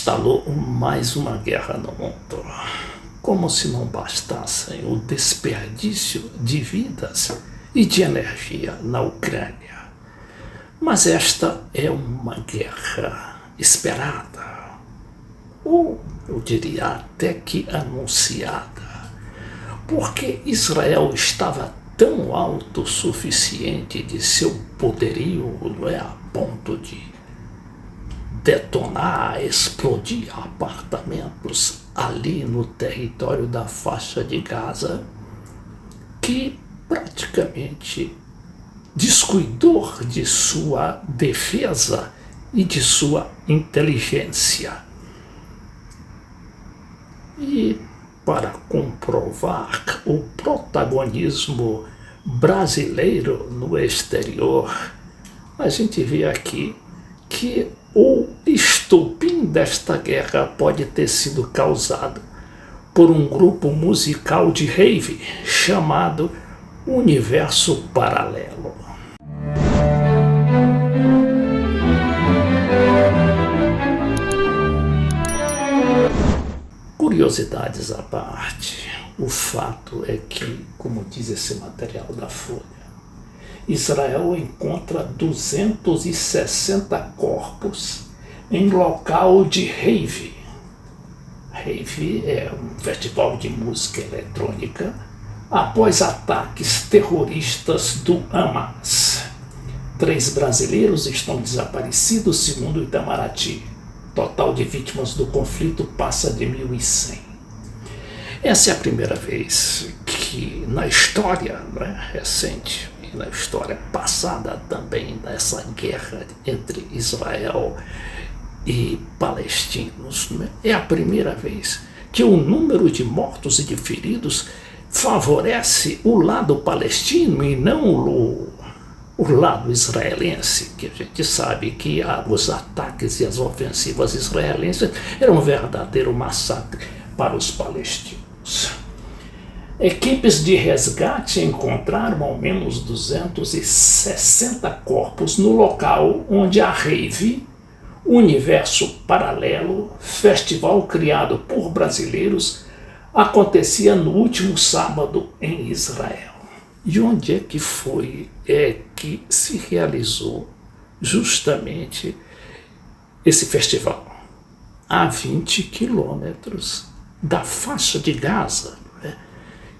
instalou mais uma guerra no mundo, como se não bastassem o desperdício de vidas e de energia na Ucrânia. Mas esta é uma guerra esperada, ou eu diria até que anunciada, porque Israel estava tão autossuficiente de seu poderio, não é, a ponto de detonar, explodir apartamentos ali no território da faixa de Gaza, que praticamente descuidou de sua defesa e de sua inteligência. E para comprovar o protagonismo brasileiro no exterior, a gente vê aqui que o estopim desta guerra pode ter sido causado por um grupo musical de rave chamado Universo Paralelo. Curiosidades à parte, o fato é que, como diz esse material da Folha, Israel encontra 260 corpos em local de rave. Rave é um festival de música eletrônica após ataques terroristas do Hamas. 3 brasileiros estão desaparecidos, segundo o Itamaraty. Total de vítimas do conflito passa de 1.100. Essa é a primeira vez que na história, recente, e na história passada também, dessa guerra entre Israel e palestinos, é a primeira vez que o número de mortos e de feridos favorece o lado palestino e não o lado israelense, que a gente sabe que os ataques e as ofensivas israelenses eram um verdadeiro massacre para os palestinos. Equipes de resgate encontraram ao menos 260 corpos no local onde a rave Universo Paralelo, festival criado por brasileiros, acontecia no último sábado em Israel. E onde é que foi que se realizou justamente esse festival? A 20 quilômetros da faixa de Gaza,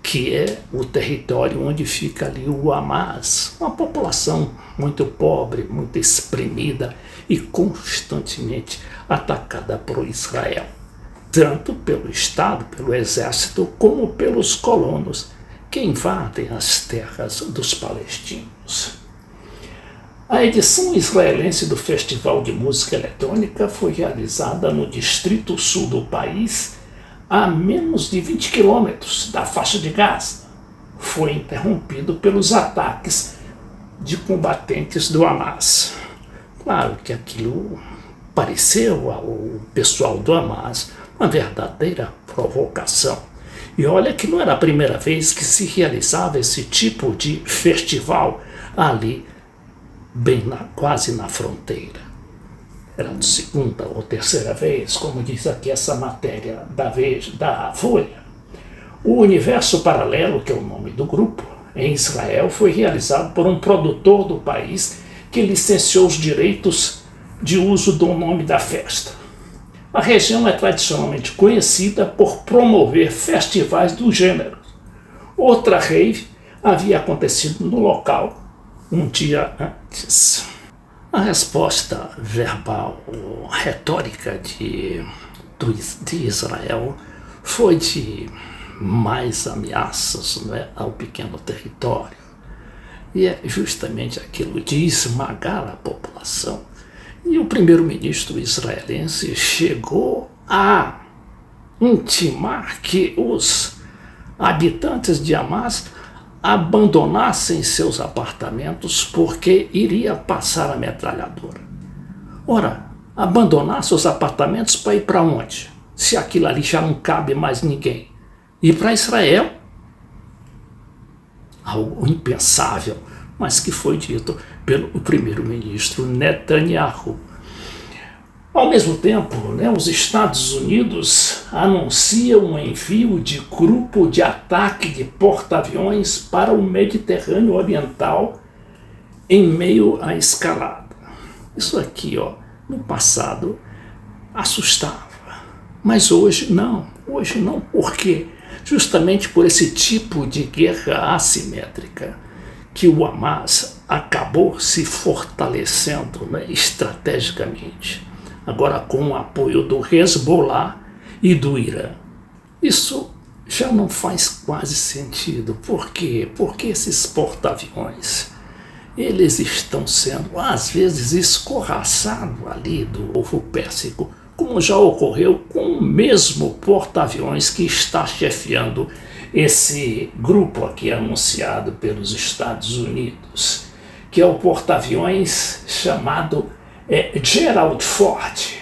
que é o território onde fica ali o Hamas, uma população muito pobre, muito exprimida e constantemente atacada por Israel, tanto pelo Estado, pelo exército, como pelos colonos que invadem as terras dos palestinos. A edição israelense do Festival de Música Eletrônica foi realizada no distrito sul do país, a menos de 20 quilômetros da faixa de Gaza. Foi interrompido pelos ataques de combatentes do Hamas. Claro que aquilo pareceu ao pessoal do Hamas uma verdadeira provocação. E olha que não era a primeira vez que se realizava esse tipo de festival ali, quase na fronteira. Era a segunda ou terceira vez, como diz aqui essa matéria da Folha. O Universo Paralelo, que é o nome do grupo, em Israel, foi realizado por um produtor do país que licenciou os direitos de uso do nome da festa. A região é tradicionalmente conhecida por promover festivais do gênero. Outra rave havia acontecido no local um dia antes. A resposta verbal, retórica de Israel foi de mais ameaças, ao pequeno território. E é justamente aquilo de esmagar a população. E o primeiro-ministro israelense chegou a intimar que os habitantes de Hamas abandonassem seus apartamentos porque iria passar a metralhadora. Ora, abandonar seus apartamentos para ir para onde? Se aquilo ali já não cabe mais ninguém. Ir para Israel? Algo impensável, mas que foi dito pelo primeiro-ministro Netanyahu. Ao mesmo tempo, os Estados Unidos anunciam o envio de grupo de ataque de porta-aviões para o Mediterrâneo Oriental em meio à escalada. Isso aqui, no passado, assustava. Mas hoje não, por quê? Justamente por esse tipo de guerra assimétrica que o Hamas acabou se fortalecendo, estrategicamente, agora com o apoio do Hezbollah e do Irã. Isso já não faz quase sentido. Por quê? Porque esses porta-aviões, eles estão sendo, às vezes, escorraçados ali do Golfo Pérsico, como já ocorreu com o mesmo porta-aviões que está chefiando esse grupo aqui anunciado pelos Estados Unidos, que é o porta-aviões chamado Gerald Ford,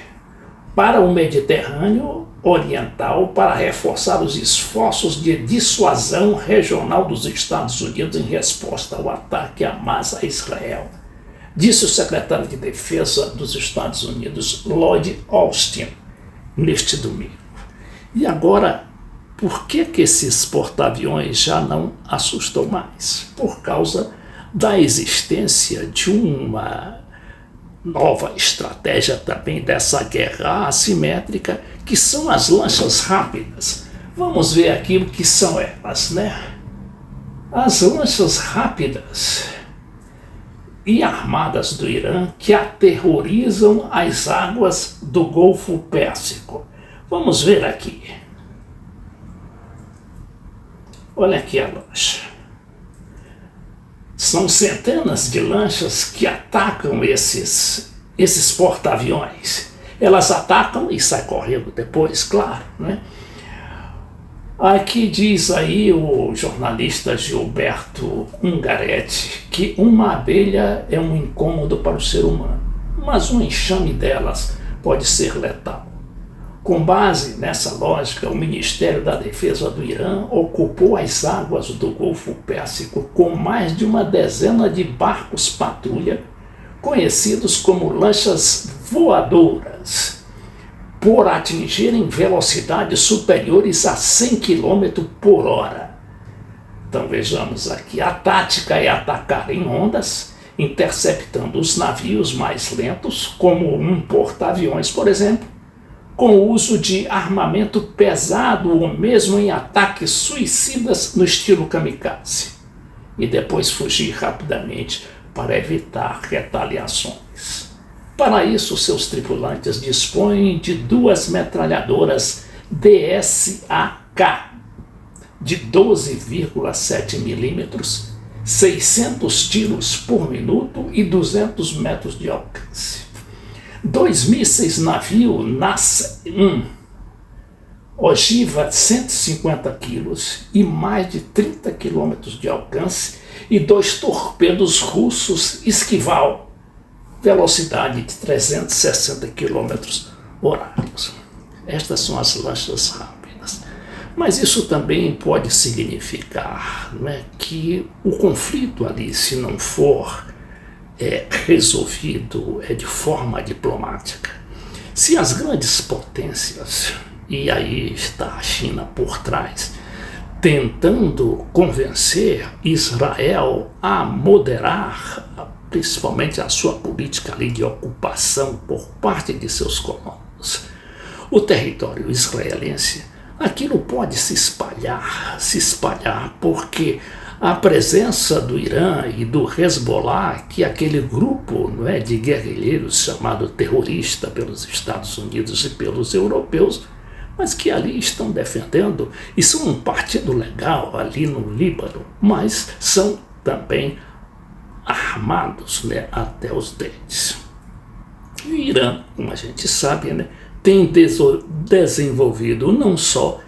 para o Mediterrâneo Oriental, para reforçar os esforços de dissuasão regional dos Estados Unidos em resposta ao ataque Hamas a Israel, disse o secretário de Defesa dos Estados Unidos, Lloyd Austin, neste domingo. E agora, por que esses porta-aviões já não assustam mais? Por causa da existência de uma nova estratégia também dessa guerra assimétrica, que são as lanchas rápidas. Vamos ver aqui o que são elas, As lanchas rápidas e armadas do Irã que aterrorizam as águas do Golfo Pérsico. Vamos ver aqui. Olha aqui a lancha. São centenas de lanchas que atacam esses porta-aviões. Elas atacam e saem correndo depois, claro, Aqui diz aí o jornalista Gilberto Ungaretti que uma abelha é um incômodo para o ser humano, mas um enxame delas pode ser letal. Com base nessa lógica, o Ministério da Defesa do Irã ocupou as águas do Golfo Pérsico com mais de uma dezena de barcos patrulha, conhecidos como lanchas voadoras, por atingirem velocidades superiores a 100 km por hora. Então vejamos aqui, a tática é atacar em ondas, interceptando os navios mais lentos, como um porta-aviões, por exemplo, com o uso de armamento pesado ou mesmo em ataques suicidas no estilo kamikaze, e depois fugir rapidamente para evitar retaliações. Para isso, seus tripulantes dispõem de 2 metralhadoras DSAK de 12,7 milímetros, 600 tiros por minuto e 200 metros de alcance. 2 mísseis navio NAS-1, ogiva 150 quilos e mais de 30 quilômetros de alcance, e 2 torpedos russos Esquival, velocidade de 360 quilômetros horários. Estas são as lanchas rápidas. Mas isso também pode significar que o conflito ali, se não for resolvido de forma diplomática, se as grandes potências, e aí está a China por trás, tentando convencer Israel a moderar principalmente a sua política ali de ocupação por parte de seus colonos, o território israelense, aquilo pode se espalhar porque a presença do Irã e do Hezbollah, que é aquele grupo de guerrilheiros chamado terrorista pelos Estados Unidos e pelos europeus, mas que ali estão defendendo, e são um partido legal ali no Líbano, mas são também armados até os dentes. E o Irã, como a gente sabe, tem desenvolvido não só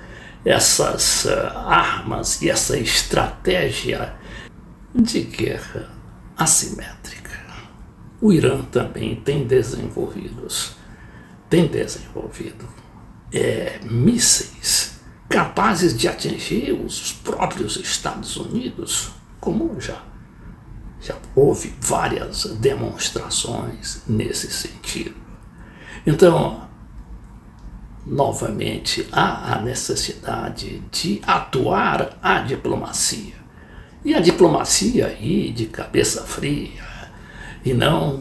essas armas e essa estratégia de guerra assimétrica. O Irã também tem desenvolvido mísseis capazes de atingir os próprios Estados Unidos, como já houve várias demonstrações nesse sentido. Então, novamente, há a necessidade de atuar a diplomacia. E a diplomacia aí de cabeça fria, e não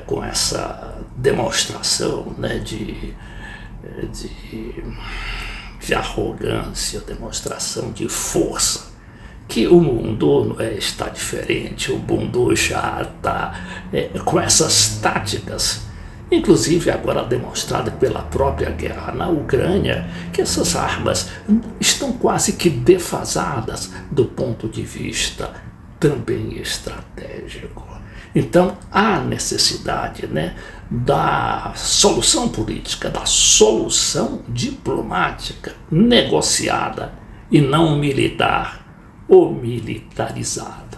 com essa demonstração, né, de arrogância, demonstração de força, que o mundo está diferente, o mundo já está com essas táticas, inclusive agora demonstrada pela própria guerra na Ucrânia, que essas armas estão quase que defasadas do ponto de vista também estratégico. Então há necessidade, né, da solução política, da solução diplomática negociada e não militar ou militarizada.